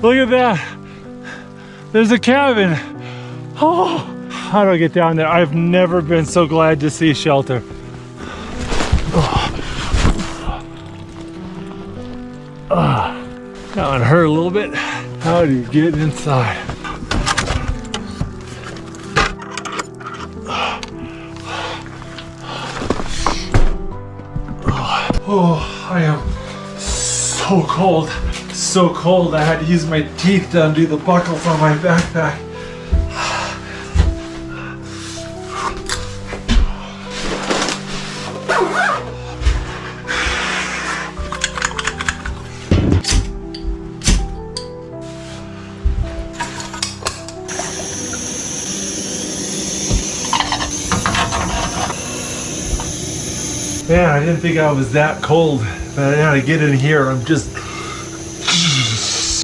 Look at that. There's a cabin. Oh, how do I get down there? I've never been so glad to see shelter. That one hurt a little bit. How do you get inside? Oh, I am so cold. So cold. I had to use my teeth to undo the buckles on my backpack. Man, I didn't think I was that cold, but I gotta get in here. I'm just